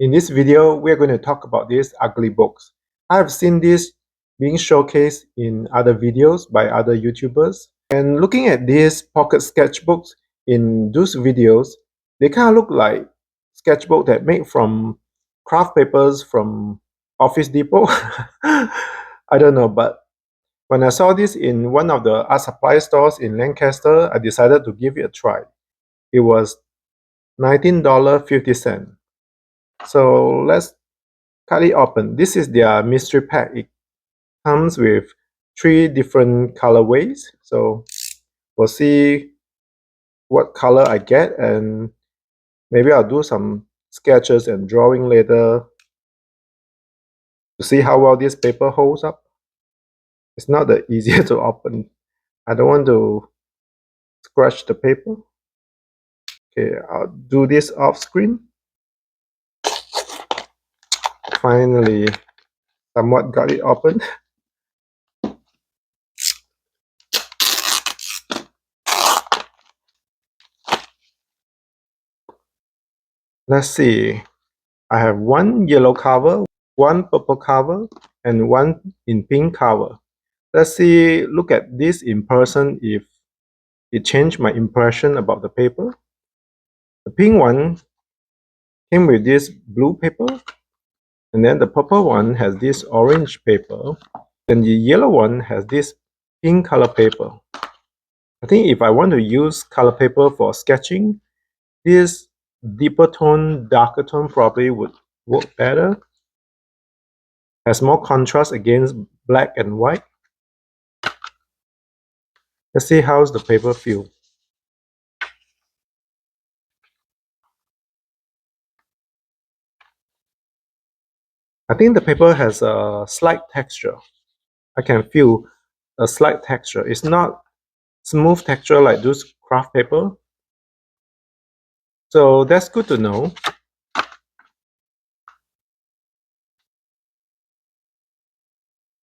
In this video, we're going to talk about these Uglybooks. I've seen this being showcased in other videos by other YouTubers. And looking at these pocket sketchbooks in those videos, they kind of look like sketchbook that made from craft papers from Office Depot. I don't know, but when I saw this in one of the art supply stores in Lancaster, I decided to give it a try. It was $19.50. So let's cut it open. This is their mystery pack. It comes with 3 different colorways. So we'll see what color I get, and maybe I'll do some sketches and drawing later to see how well this paper holds up. It's not the easiest to open. I don't want to scratch the paper. Okay, I'll do this off screen. Finally, somewhat got it open. Let's see. I have one yellow cover, one purple cover, and one in pink cover. Let's see, look at this in person if it changed my impression about the paper. The pink one came with this blue paper, and then the purple one has this orange paper, and the yellow one has this pink color paper. I think if I want to use color paper for sketching, this deeper tone, darker tone probably would work better. Has more contrast against black and white. Let's see how's the paper feel. I think the paper has a slight texture. I can feel a slight texture. It's not smooth texture like those craft paper. So that's good to know.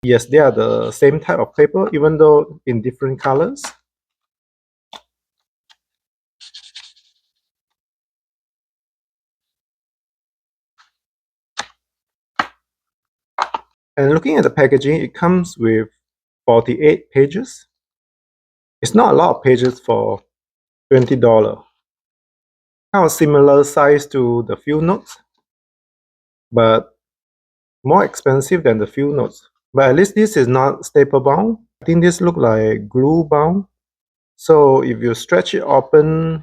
Yes, they are the same type of paper, even though in different colors. And looking at the packaging, it comes with 48 pages. It's not a lot of pages for $20. Kind of similar size to the field notes, but more expensive than the field notes. But at least this is not staple bound. I think this looks like glue bound. So if you stretch it open,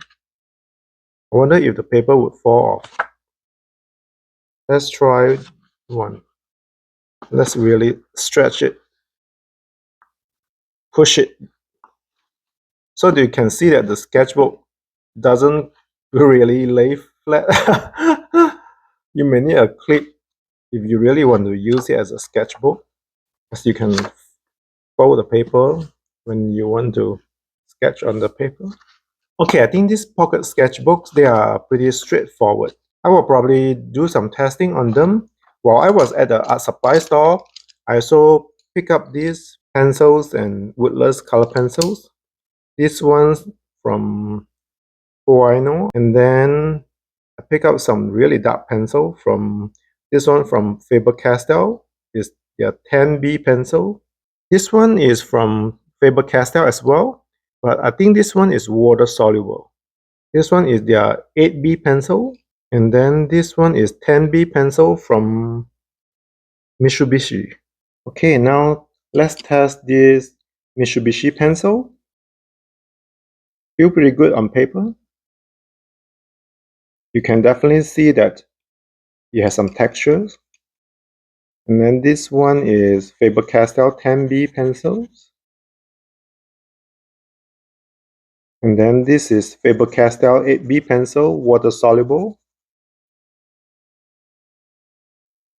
I wonder if the paper would fall off. Let's try one. Let's really stretch it. Push it. So that you can see that the sketchbook doesn't really lay flat. You may need a clip if you really want to use it as a sketchbook, as you can fold the paper when you want to sketch on the paper. Okay, I think these pocket sketchbooks, they are pretty straightforward. I will probably do some testing on them. While I was at the art supply store, I also pick up these pencils and woodless color pencils. These ones from Koh-I-Noor, and then I pick up some really dark pencil from this one from Faber-Castell. It's their 10B pencil. This one is from Faber-Castell as well, but I think this one is water soluble. This one is their 8B pencil, and then this one is 10B pencil from Mitsubishi. Okay, now let's test this Mitsubishi pencil. Feel pretty good on paper. You can definitely see that it has some textures. And then this one is Faber-Castell 10B pencils. And then this is Faber-Castell 8B pencil, water soluble.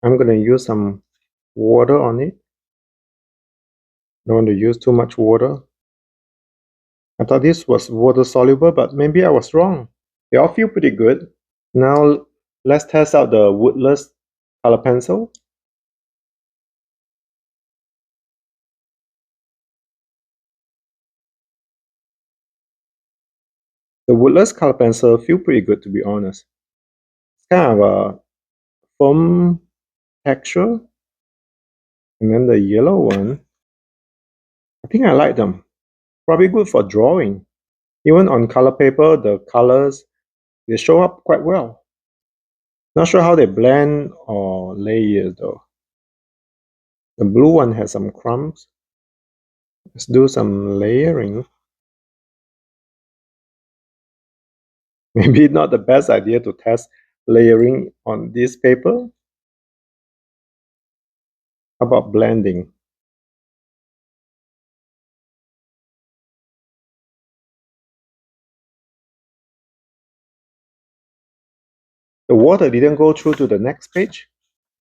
I'm going to use some water on it. Don't want to use too much water. I thought this was water soluble, but maybe I was wrong. They all feel pretty good. Now let's test out the woodless color pencil. The woodless color pencil feel pretty good, to be honest. It's kind of a foam texture. And then the yellow one, I think I like them. Probably good for drawing. Even on color paper, the colors, they show up quite well. Not sure how they blend or layer though. The blue one has some crumbs. Let's do some layering. Maybe not the best idea to test layering on this paper. How about blending? The water didn't go through to the next page,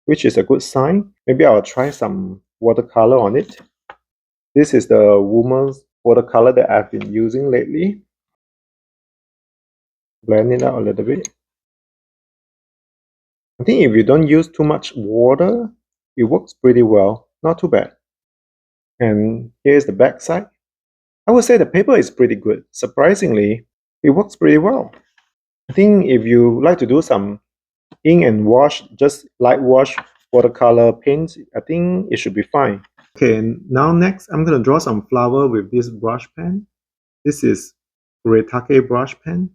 which is a good sign. Maybe I'll try some watercolor on it. This is the woman's watercolor that I've been using lately. Blend it out a little bit. I think if you don't use too much water, it works pretty well. Not too bad. And here's the back side. I would say the paper is pretty good. Surprisingly, it works pretty well. I think if you like to do some ink and wash, just light wash watercolor paints, I think it should be fine. Okay, and now next I'm going to draw some flower with this brush pen. This is Kuretake brush pen.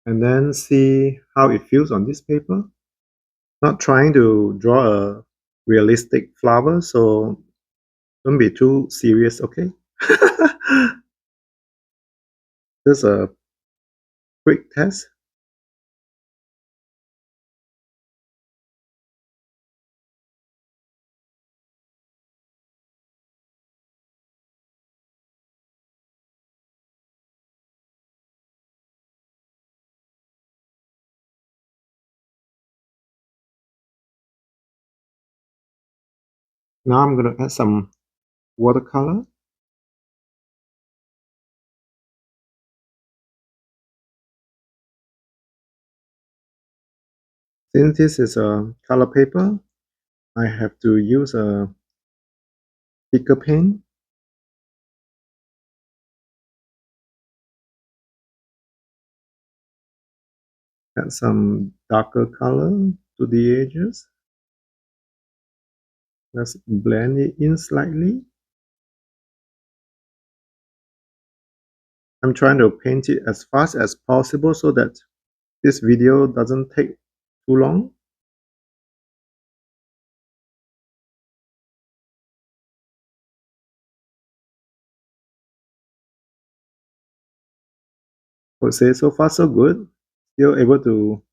And then see how it feels on this paper. Not trying to draw a realistic flower, so don't be too serious, okay? Just a quick test. Now I'm going to add some watercolor. Since this is a color paper, I have to use a thicker pen. Add some darker color to the edges. Let's blend it in slightly. I'm trying to paint it as fast as possible so that this video doesn't take too long. I would say so far so good. Still able to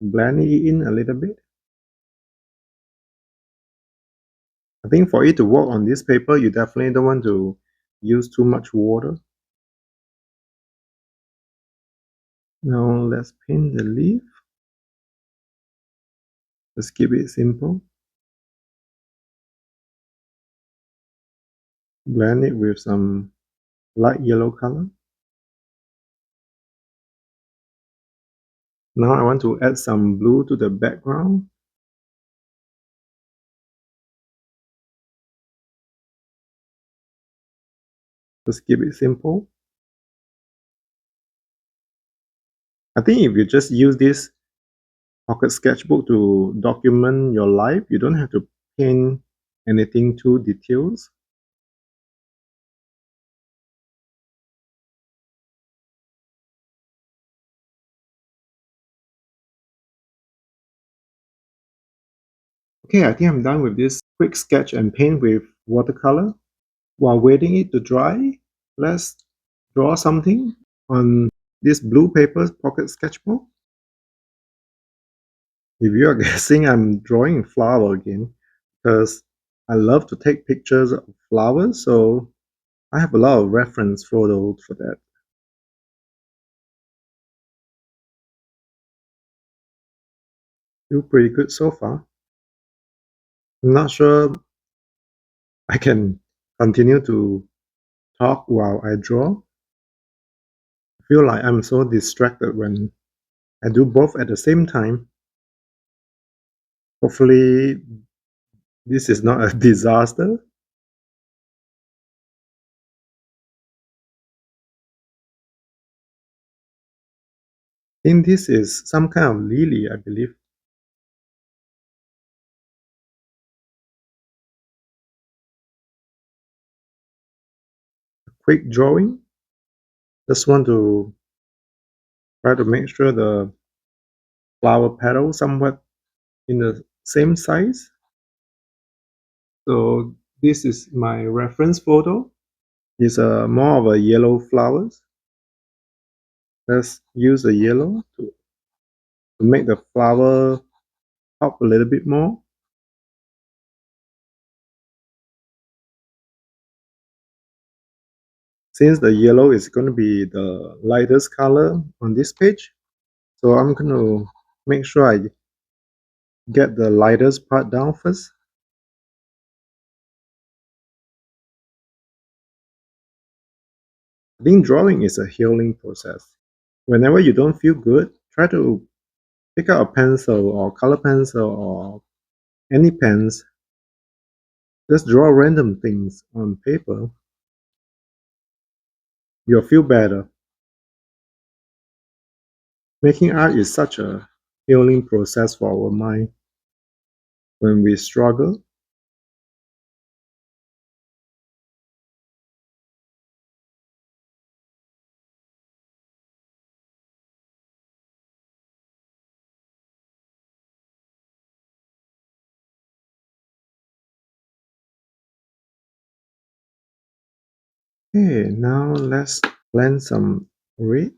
blend it in a little bit. I think for it to work on this paper, you definitely don't want to use too much water. Now let's paint the leaf. Let's keep it simple. Blend it with some light yellow color. Now I want to add some blue to the background. Just keep it simple. I think if you just use this pocket sketchbook to document your life, you don't have to paint anything too detailed. Okay, I think I'm done with this quick sketch and paint with watercolor. While waiting it to dry, let's draw something on this blue paper pocket sketchbook. If you are guessing, I'm drawing flower again because I love to take pictures of flowers, so I have a lot of reference photos for that. Feel pretty good so far. I'm not sure I can continue to talk while I draw. I feel like I'm so distracted when I do both at the same time. Hopefully, this is not a disaster. I think this is some kind of lily, I believe. quick drawing. Just want to try to make sure the flower petal somewhat in the same size. So this is my reference photo. It's more of a yellow flowers. Let's use the yellow to make the flower pop a little bit more. Since the yellow is going to be the lightest color on this page, so I'm going to make sure I get the lightest part down first. I think drawing is a healing process. Whenever you don't feel good, try to pick out a pencil or color pencil or any pens. Just draw random things on paper. You'll feel better. Making art is such a healing process for our mind when we struggle. Okay, now let's blend some red.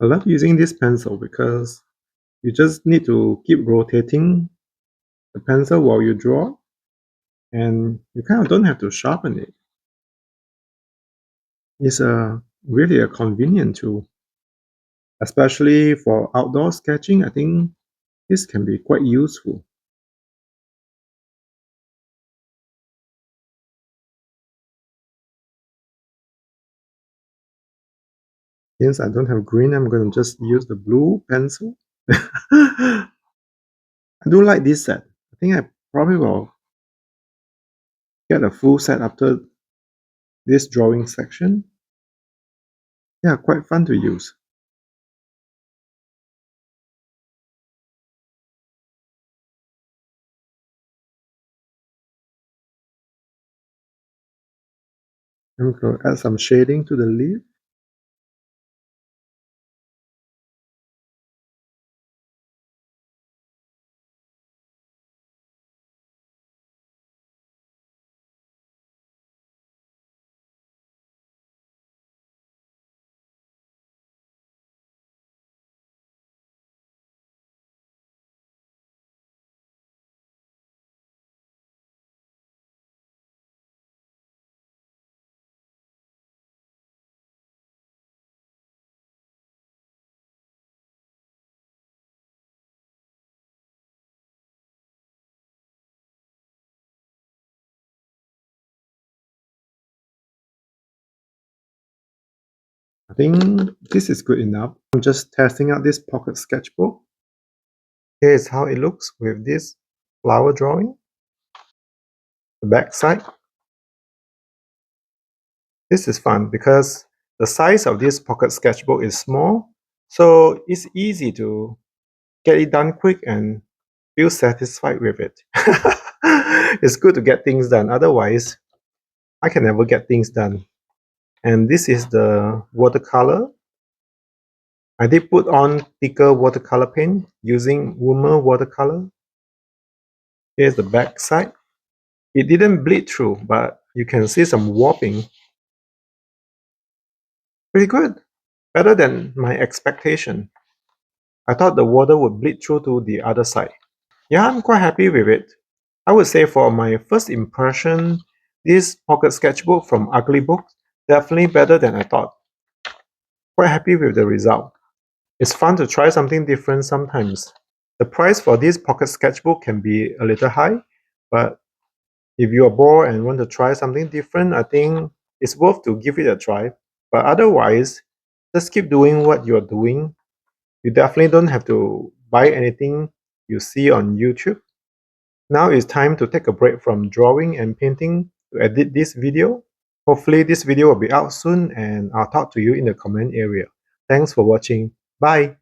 I love using this pencil because you just need to keep rotating the pencil while you draw, and you kind of don't have to sharpen it. It's really a convenient tool, especially for outdoor sketching. I think this can be quite useful. Since I don't have green, I'm going to just use the blue pencil. I do like this set. I think I probably will get a full set after this drawing section. Yeah, quite fun to use. I'm going to add some shading to the leaf. I think this is good enough. I'm just testing out this pocket sketchbook. Here's how it looks with this flower drawing. The back side. This is fun because the size of this pocket sketchbook is small, so it's easy to get it done quick and feel satisfied with it. It's good to get things done, otherwise I can never get things done. And this is the watercolor. I did put on thicker watercolor paint using Woomer watercolor. Here's the back side. It didn't bleed through, but you can see some warping. Pretty good. Better than my expectation. I thought the water would bleed through to the other side. Yeah, I'm quite happy with it. I would say for my first impression, this pocket sketchbook from Uglybook definitely better than I thought. Quite happy with the result. It's fun to try something different sometimes. The price for this pocket sketchbook can be a little high, but if you are bored and want to try something different, I think it's worth to give it a try. But otherwise, just keep doing what you're doing. You definitely don't have to buy anything you see on YouTube. Now it's time to take a break from drawing and painting to edit this video. Hopefully this video will be out soon and I'll talk to you in the comment area. Thanks for watching. Bye.